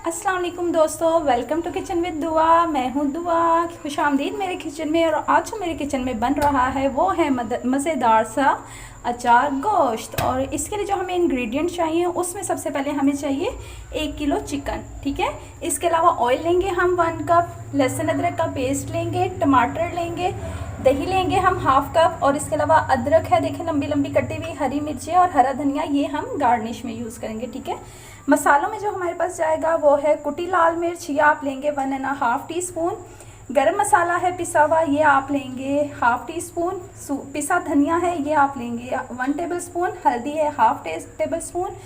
अस्सलाम वालेकुम दोस्तों, वेलकम टू किचन विद दुआ। मैं हूं दुआ। खुश आमदीद मेरे किचन में। और आज जो मेरे किचन में बन रहा है वो है मज़ेदार सा अचार गोश्त। और इसके लिए जो हमें इंग्रेडिएंट चाहिए उसमें सबसे पहले हमें चाहिए 1 किलो चिकन, ठीक है। इसके अलावा ऑयल लेंगे हम 1 कप, लहसुन अदरक का पेस्ट लेंगे, टमाटर लेंगे, दही लेंगे हम हाफ़ कप, और इसके अलावा अदरक है, देखें लंबी लंबी कटी हुई, हरी मिर्चें और हरा धनिया, ये हम गार्निश में यूज़ करेंगे, ठीक है। मसालों में जो हमारे पास जाएगा वो है कुटी लाल मिर्च, ये आप लेंगे 1.5 टीस्पून। गरम मसाला है पिसा हुआ, ये आप लेंगे 1/2 टीस्पून। पिसा धनिया है, ये आप लेंगे 1 टेबलस्पून। हल्दी है 1/2 टेबलस्पून।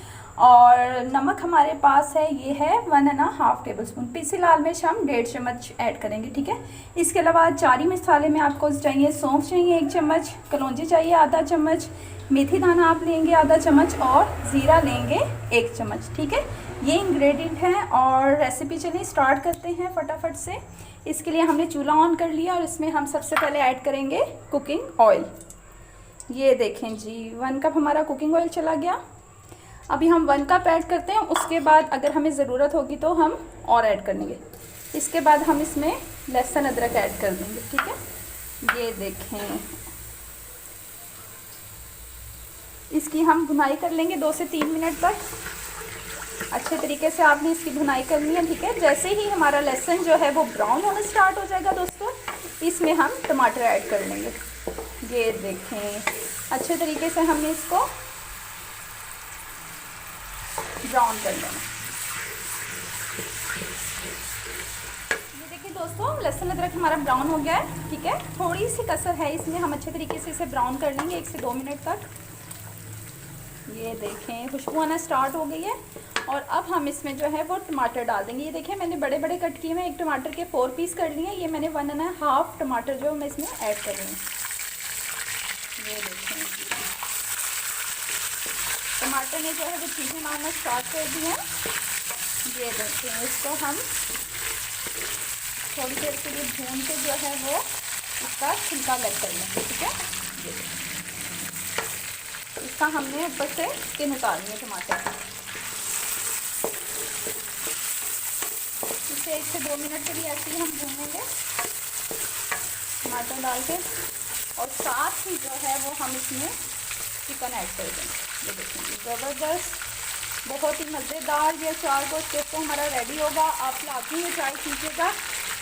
और नमक हमारे पास है, ये है 1.5 टेबलस्पून। पिसी लाल मिर्च हम 1.5 चम्मच ऐड करेंगे, ठीक है। इसके अलावा चारी मसाले में आपको चाहिए सौंफ चाहिए 1 चम्मच, कलौंजी चाहिए आधा चम्मच, मेथी दाना आप लेंगे आधा चम्मच, और ज़ीरा लेंगे 1 चम्मच, ठीक है। ये इंग्रेडिएंट हैं। और रेसिपी चलिए स्टार्ट करते हैं फटाफट से। इसके लिए हमने चूल्हा ऑन कर लिया और इसमें हम सबसे पहले ऐड करेंगे कुकिंग ऑयल। ये देखें जी, 1 कप हमारा कुकिंग ऑयल चला गया। अभी हम 1 कप ऐड करते हैं, उसके बाद अगर हमें ज़रूरत होगी तो हम और ऐड कर लेंगे। इसके बाद हम इसमें लहसुन अदरक ऐड कर देंगे, ठीक है। ये देखें, इसकी हम भुनाई कर लेंगे 2 से 3 मिनट तक। अच्छे तरीके से आपने इसकी भुनाई करनी है, ठीक है। जैसे ही हमारा लहसुन जो है वो ब्राउन होना स्टार्ट हो जाएगा दोस्तों, इसमें हम टमाटर ऐड कर लेंगे। ये देखें, अच्छे तरीके से हमने इसको ब्राउन कर लेना। ये देखिए दोस्तों, लहसुन अदरक हमारा ब्राउन हो गया है, ठीक है। थोड़ी सी कसर है इसमें, हम अच्छे तरीके से इसे ब्राउन कर लेंगे 1 से 2 मिनट तक। ये देखें, खुशबू आना स्टार्ट हो गई है। और अब हम इसमें जो है वो टमाटर डाल देंगे। ये देखें, मैंने बड़े बड़े कट किए हैं, एक टमाटर के 4 पीस कर लिए हैं। ये मैंने 1.5 टमाटर जो मैं इसमें ऐड कर रही हूँ। ये देखें, टमाटर ने जो है वो चीज़ें मारना स्टार्ट कर दी हैं। ये देखें, इसको हम थोड़ी देर के लिए भून के जो है वो इसका छिलका अलग कर लेंगे, ठीक है। ये इसका हमने ऊपर से स्किन उतारनी है टमाटर की। इसे 1 से 2 मिनट के लिए ऐसे ही हम भूनेंगे टमाटर डाल के। और साथ ही जो है वो हम इसमें चिकन ऐड कर देंगे। ये देखेंगे, ज़बरदस्त, बहुत ही मज़ेदार ये अचार गोश्त तो हमारा रेडी होगा। आप लाजमी ये ट्राई कीजिएगा।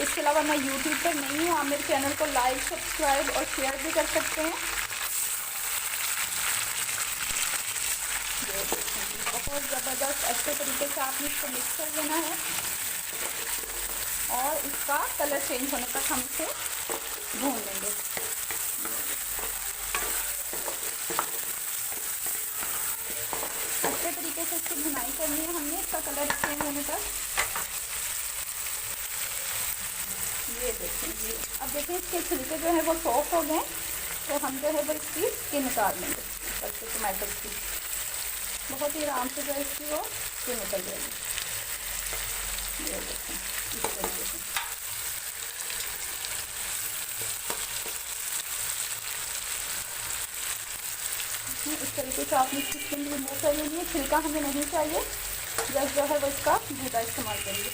इसके अलावा मैं यूट्यूब पर नहीं हूँ, आप मेरे चैनल को लाइक, सब्सक्राइब और शेयर भी कर सकते हैं। बहुत ज़बरदस्त, अच्छे तरीके से आपने इसको मिक्स कर देना है और इसका कलर चेंज होने तक हम इसे भून लेंगे। अच्छे तरीके से इसकी भुनाई करनी है हमने, इसका कलर चेंज होने तक। ये देखें जी, अब देखें इसके छिलके जो है वो सॉफ्ट हो गए, तो हम जो है वो इसकी स्किन उतार लेंगे ऊपर से टमाटर की। बहुत ही आराम से जो है इसकी वो स्किन उतर जाएगी। ये देखें इस तरीके से। इस तरीके से आपने इसकी स्किन रिमूव कर लेनी है। छिलका हमें नहीं चाहिए, जस्ट जो है वो इसका भूटा इस्तेमाल करेंगे।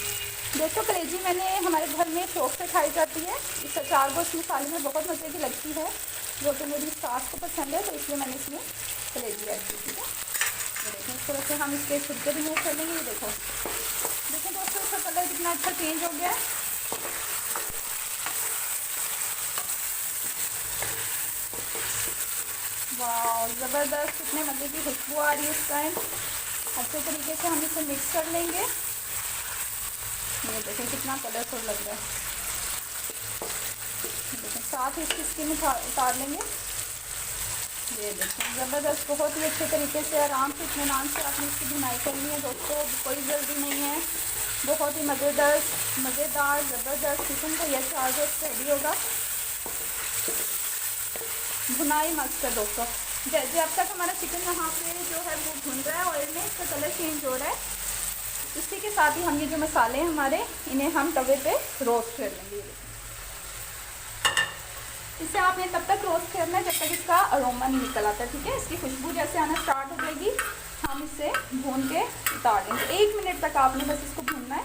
दोस्तों, कलेजी मैंने हमारे घर में शौक से खाई जाती है। इस अचार गोश्त मसाले में बहुत मज़े की लगती है, जो कि मेरी सास को पसंद है, तो इसलिए मैंने इसमें कलेजी ऐड की थी। देखो, इस तरह से हम इसके छिलके रिमूव कर लेंगे। ये देखो, देखो दोस्तों, इसका कलर कितना अच्छा चेंज हो गया है। वाह, ज़बरदस्त, कितने मज़े की खुशबू आ रही है इस टाइम। अच्छे तरीके से हम इसे मिक्स कर लेंगे। ये देखें कितना कलरफुल लग रहा है। देखें, साथ ही इसकी स्किन उतार लेंगे। ये देखें, ज़बरदस्त, बहुत ही अच्छे तरीके से आराम से इत्मीनान से आपने इसकी भुनाई करनी है दोस्तों। कोई जल्दी नहीं है, बहुत ही मज़ेदार ज़बरदस्त किस्म का यह अचार गोश्त रेडी होगा। भुनाई मस्त है दोस्तों। जब तक हमारा चिकन यहाँ पे जो है वो भुन रहा है ऑयल में, इसका कलर चेंज हो रहा है, इसी के साथ ही हम ये जो मसाले हैं हमारे, इन्हें हम तवे पे रोस्ट कर लेंगे। इसे आपने तब तक रोस्ट करना है जब तक इसका अरोमा नहीं निकल आता, ठीक है। इसकी खुशबू जैसे आना स्टार्ट हो जाएगी, हम इसे भून के उतार देंगे। 1 मिनट तक आपने बस इसको भूनना है।